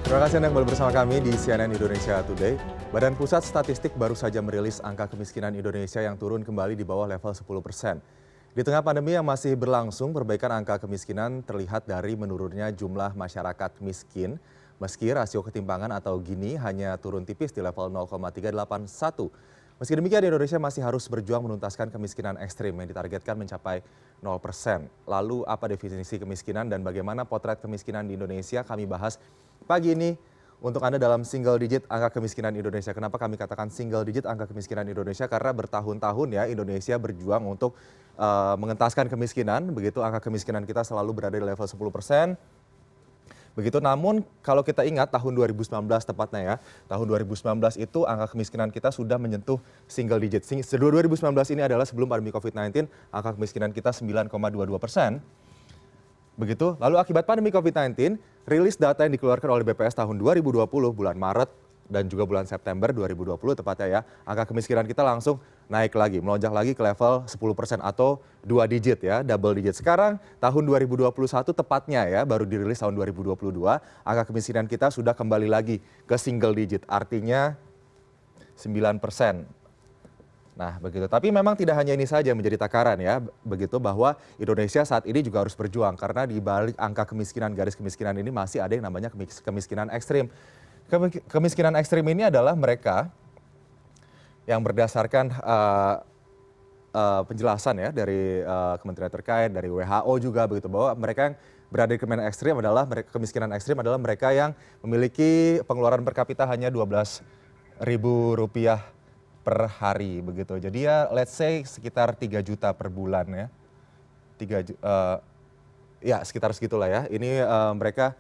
Terima kasih Anda kembali bersama kami di CNN Indonesia Today. Badan Pusat Statistik baru saja merilis angka kemiskinan Indonesia yang turun kembali di bawah level 10%. Di tengah pandemi yang masih berlangsung, perbaikan angka kemiskinan terlihat dari menurunnya jumlah masyarakat miskin, meski rasio ketimpangan atau Gini hanya turun tipis di level 0,381. Meski demikian, Indonesia masih harus berjuang menuntaskan kemiskinan ekstrim yang ditargetkan mencapai 0%. Lalu apa definisi kemiskinan dan bagaimana potret kemiskinan di Indonesia? Kami bahas pagi ini untuk Anda dalam single digit angka kemiskinan Indonesia. Kenapa kami katakan single digit angka kemiskinan Indonesia? Karena bertahun-tahun ya Indonesia berjuang untuk mengentaskan kemiskinan. Begitu angka kemiskinan kita selalu berada di level 10%. Begitu, namun kalau kita ingat tahun 2019 tepatnya ya, tahun 2019 itu angka kemiskinan kita sudah menyentuh single digit. 2019 ini adalah sebelum pandemi COVID-19, angka kemiskinan kita 9,22%. Begitu, lalu akibat pandemi COVID-19, rilis data yang dikeluarkan oleh BPS tahun 2020 bulan Maret dan juga bulan September 2020 tepatnya ya, angka kemiskinan kita langsung naik lagi, melonjak lagi ke level 10% atau 2 digit ya, double digit. Sekarang tahun 2021 tepatnya ya, baru dirilis tahun 2022, angka kemiskinan kita sudah kembali lagi ke single digit, artinya 9%. Nah, begitu. Tapi memang tidak hanya ini saja yang menjadi takaran ya, begitu bahwa Indonesia saat ini juga harus berjuang karena di balik angka kemiskinan, garis kemiskinan ini masih ada yang namanya kemiskinan ekstrim. Kemiskinan ekstrim ini adalah mereka yang berdasarkan penjelasan ya dari kementerian terkait, dari WHO juga begitu, bahwa mereka yang berada di kemiskinan ekstrim adalah mereka yang memiliki pengeluaran per kapita hanya Rp12.000 per hari begitu. Jadi ya let's say sekitar 3 juta per bulan ya. Ya sekitar segitulah ya. Ini mereka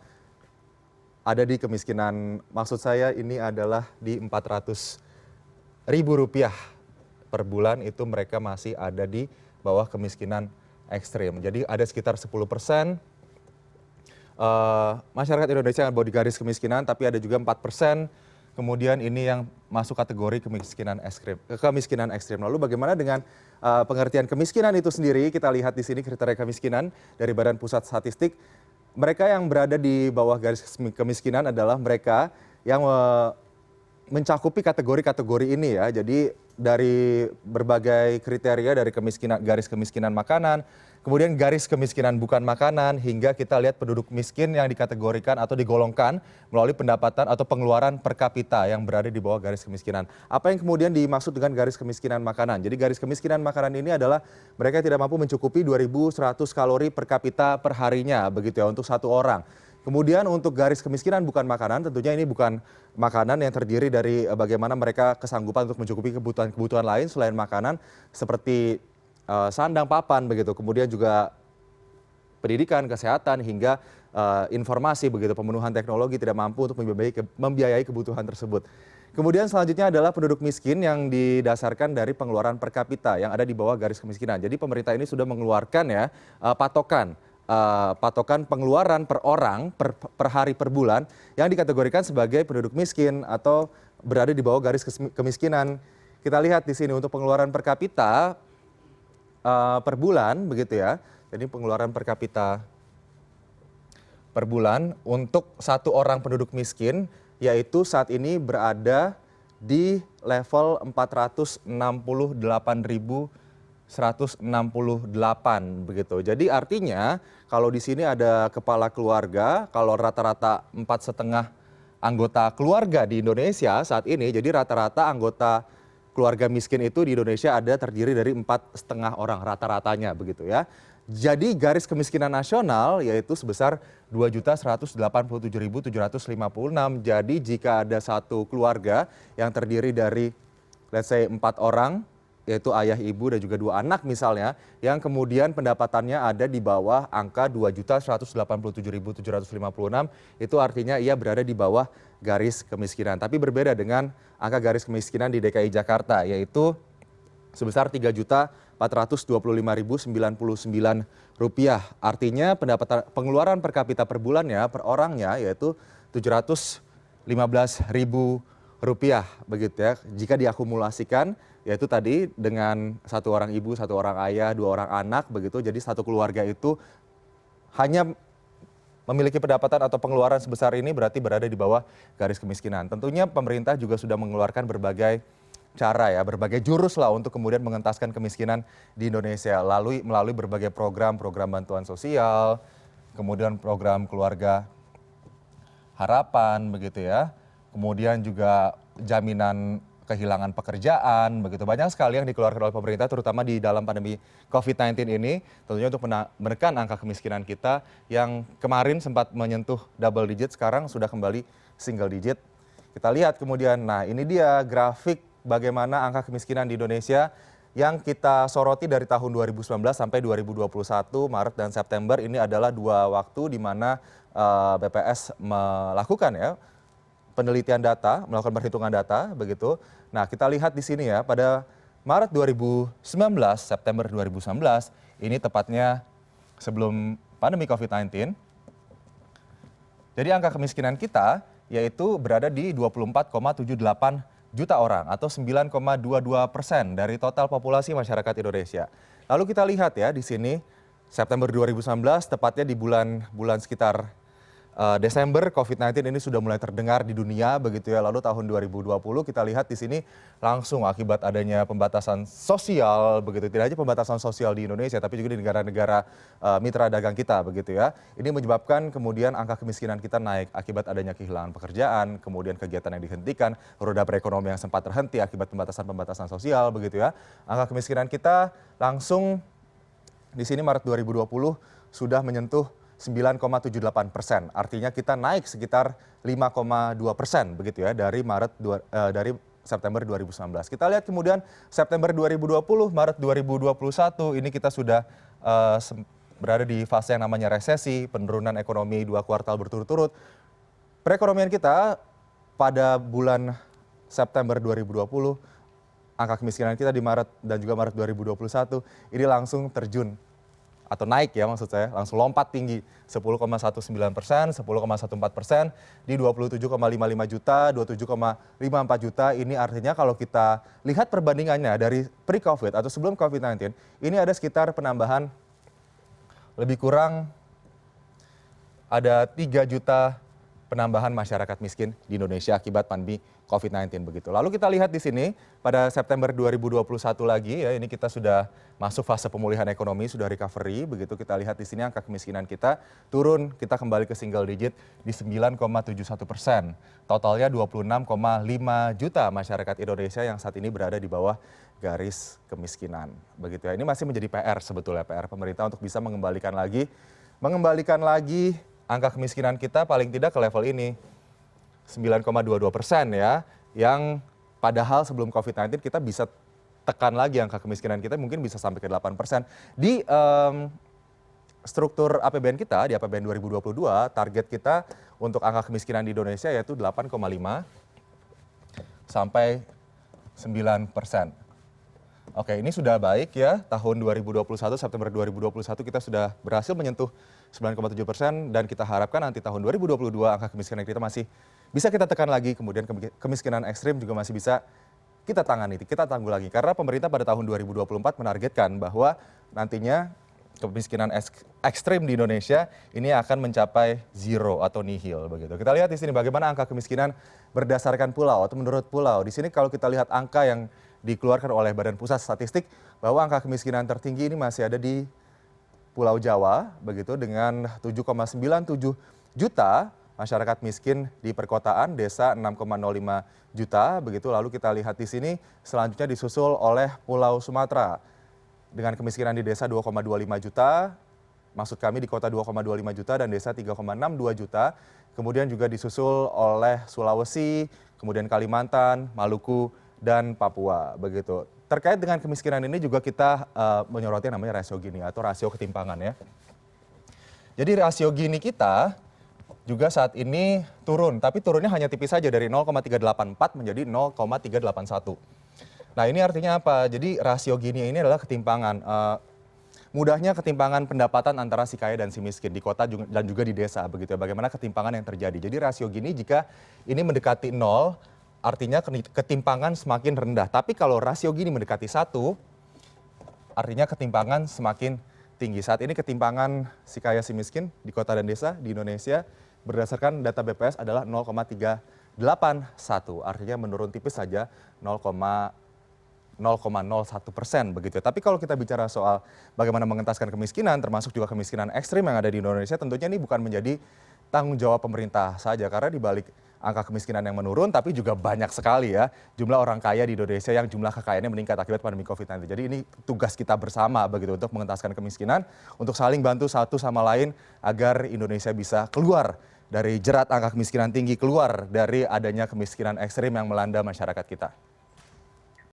ada di kemiskinan, maksud saya ini adalah di Rp400.000 per bulan, itu mereka masih ada di bawah kemiskinan ekstrim. Jadi ada sekitar 10% masyarakat Indonesia yang berada di garis kemiskinan, tapi ada juga 4%. Kemudian ini yang masuk kategori kemiskinan ekstrim. Lalu bagaimana dengan pengertian kemiskinan itu sendiri? Kita lihat di sini kriteria kemiskinan dari Badan Pusat Statistik. Mereka yang berada di bawah garis kemiskinan adalah mereka yang mencakupi kategori-kategori ini ya. Jadi dari berbagai kriteria dari garis kemiskinan makanan, kemudian garis kemiskinan bukan makanan, hingga kita lihat penduduk miskin yang dikategorikan atau digolongkan melalui pendapatan atau pengeluaran per kapita yang berada di bawah garis kemiskinan. Apa yang kemudian dimaksud dengan garis kemiskinan makanan? Jadi garis kemiskinan makanan ini adalah mereka yang tidak mampu mencukupi 2.100 kalori per kapita per harinya, begitu ya, untuk satu orang. Kemudian untuk garis kemiskinan bukan makanan, tentunya ini bukan makanan yang terdiri dari bagaimana mereka kesanggupan untuk mencukupi kebutuhan lain selain makanan, seperti sandang, papan, begitu. Kemudian juga pendidikan, kesehatan, hingga informasi, begitu. Pemenuhan teknologi tidak mampu untuk membiayai kebutuhan tersebut. Kemudian selanjutnya adalah penduduk miskin yang didasarkan dari pengeluaran per kapita yang ada di bawah garis kemiskinan. Jadi pemerintah ini sudah mengeluarkan ya patokan pengeluaran per orang per hari per bulan yang dikategorikan sebagai penduduk miskin atau berada di bawah garis kemiskinan. Kita lihat di sini untuk pengeluaran per kapita per bulan begitu ya. Jadi pengeluaran per kapita per bulan untuk satu orang penduduk miskin yaitu saat ini berada di level 468.168 begitu. Jadi artinya kalau di sini ada kepala keluarga, kalau rata-rata 4,5 anggota keluarga di Indonesia saat ini, jadi rata-rata anggota keluarga miskin itu di Indonesia ada terdiri dari 4,5 orang rata-ratanya begitu ya. Jadi garis kemiskinan nasional yaitu sebesar 2.187.756. Jadi jika ada satu keluarga yang terdiri dari let's say 4 orang, yaitu ayah, ibu, dan juga 2 anak misalnya, yang kemudian pendapatannya ada di bawah angka 2.187.756, itu artinya ia berada di bawah garis kemiskinan. Tapi berbeda dengan angka garis kemiskinan di DKI Jakarta, yaitu sebesar Rp3.425.099. Artinya pengeluaran per kapita per bulannya, per orangnya, yaitu Rp715.000 begitu ya. Jika diakumulasikan, yaitu tadi dengan satu orang ibu, satu orang ayah, 2 orang anak begitu, jadi satu keluarga itu hanya memiliki pendapatan atau pengeluaran sebesar ini berarti berada di bawah garis kemiskinan. Tentunya pemerintah juga sudah mengeluarkan berbagai cara ya, berbagai jurus lah untuk kemudian mengentaskan kemiskinan di Indonesia melalui berbagai program bantuan sosial, kemudian program keluarga harapan begitu ya. Kemudian juga jaminan kehilangan pekerjaan, begitu banyak sekali yang dikeluarkan oleh pemerintah terutama di dalam pandemi COVID-19 ini tentunya untuk menekan angka kemiskinan kita yang kemarin sempat menyentuh double digit sekarang sudah kembali single digit. Kita lihat kemudian, nah ini dia grafik bagaimana angka kemiskinan di Indonesia yang kita soroti dari tahun 2019 sampai 2021 Maret dan September ini adalah 2 waktu di mana BPS melakukan ya penelitian data, melakukan perhitungan data begitu. Nah, kita lihat di sini ya pada Maret 2019, September 2019, ini tepatnya sebelum pandemi COVID-19. Jadi angka kemiskinan kita yaitu berada di 24,78 juta orang atau 9,22% dari total populasi masyarakat Indonesia. Lalu kita lihat ya di sini September 2019 tepatnya di bulan sekitar Desember COVID-19 ini sudah mulai terdengar di dunia begitu ya. Lalu tahun 2020 kita lihat di sini langsung akibat adanya pembatasan sosial begitu. Tidak hanya pembatasan sosial di Indonesia tapi juga di negara-negara mitra dagang kita begitu ya. Ini menyebabkan kemudian angka kemiskinan kita naik akibat adanya kehilangan pekerjaan, kemudian kegiatan yang dihentikan, roda perekonomian yang sempat terhenti akibat pembatasan-pembatasan sosial begitu ya. Angka kemiskinan kita langsung di sini Maret 2020 sudah menyentuh 9,78%. Artinya kita naik sekitar 5,2% begitu ya dari dari September 2019. Kita lihat kemudian September 2020, Maret 2021 ini kita sudah berada di fase yang namanya resesi, penurunan ekonomi 2 kuartal berturut-turut. Perekonomian kita pada bulan September 2020, angka kemiskinan kita di Maret dan juga Maret 2021 ini langsung terjun atau naik ya maksud saya, langsung lompat tinggi 10,19%, 10,14% di 27,55 juta, 27,54 juta. Ini artinya kalau kita lihat perbandingannya dari pre-COVID atau sebelum COVID-19, ini ada sekitar penambahan lebih kurang ada 3 juta penambahan masyarakat miskin di Indonesia akibat pandemi COVID-19 begitu. Lalu kita lihat di sini pada September 2021 lagi ya, ini kita sudah masuk fase pemulihan ekonomi, sudah recovery begitu. Kita lihat di sini angka kemiskinan kita turun, kita kembali ke single digit di 9,71%. Totalnya 26,5 juta masyarakat Indonesia yang saat ini berada di bawah garis kemiskinan. Begitu ya. Ini masih menjadi PR sebetulnya, PR pemerintah untuk bisa mengembalikan lagi angka kemiskinan kita paling tidak ke level ini 9,22% ya, yang padahal sebelum COVID-19 kita bisa tekan lagi angka kemiskinan kita mungkin bisa sampai ke 8%. Di struktur APBN kita, di APBN 2022, target kita untuk angka kemiskinan di Indonesia yaitu 8,5 sampai 9%. Oke, ini sudah baik ya. Tahun 2021, September 2021 kita sudah berhasil menyentuh 9,7% dan kita harapkan nanti tahun 2022 angka kemiskinan kita masih bisa kita tekan lagi. Kemudian kemiskinan ekstrim juga masih bisa kita tangani, kita tanggulangi. Karena pemerintah pada tahun 2024 menargetkan bahwa nantinya kemiskinan ekstrim di Indonesia ini akan mencapai zero atau nihil begitu. Kita lihat di sini bagaimana angka kemiskinan berdasarkan pulau atau menurut pulau. Di sini kalau kita lihat angka yang dikeluarkan oleh Badan Pusat Statistik bahwa angka kemiskinan tertinggi ini masih ada di Pulau Jawa begitu dengan 7,97 juta masyarakat miskin di perkotaan, desa 6,05 juta begitu. Lalu kita lihat di sini selanjutnya disusul oleh Pulau Sumatera dengan kemiskinan di desa 2,25 juta, maksud kami di kota 2,25 juta dan desa 3,62 juta. Kemudian juga disusul oleh Sulawesi, kemudian Kalimantan, Maluku, dan Papua begitu. Terkait dengan kemiskinan ini juga kita menyoroti yang namanya rasio Gini atau rasio ketimpangan ya. Jadi rasio Gini kita juga saat ini turun, tapi turunnya hanya tipis saja dari 0,384 menjadi 0,381. Nah ini artinya apa? Jadi rasio Gini ini adalah ketimpangan. Mudahnya ketimpangan pendapatan antara si kaya dan si miskin di kota dan juga di desa begitu ya. Bagaimana ketimpangan yang terjadi. Jadi rasio Gini jika ini mendekati 0, artinya ketimpangan semakin rendah. Tapi kalau rasio Gini mendekati 1, artinya ketimpangan semakin tinggi. Saat ini ketimpangan si kaya si miskin di kota dan desa di Indonesia berdasarkan data BPS adalah 0,381, artinya menurun tipis saja 0,01% begitu. Tapi kalau kita bicara soal bagaimana mengentaskan kemiskinan, termasuk juga kemiskinan ekstrim yang ada di Indonesia, tentunya ini bukan menjadi tanggung jawab pemerintah saja, karena di balik angka kemiskinan yang menurun, tapi juga banyak sekali ya jumlah orang kaya di Indonesia yang jumlah kekayaannya meningkat akibat pandemi COVID-19. Jadi ini tugas kita bersama begitu untuk mengentaskan kemiskinan, untuk saling bantu satu sama lain agar Indonesia bisa keluar dari jerat angka kemiskinan tinggi, keluar dari adanya kemiskinan ekstrim yang melanda masyarakat kita.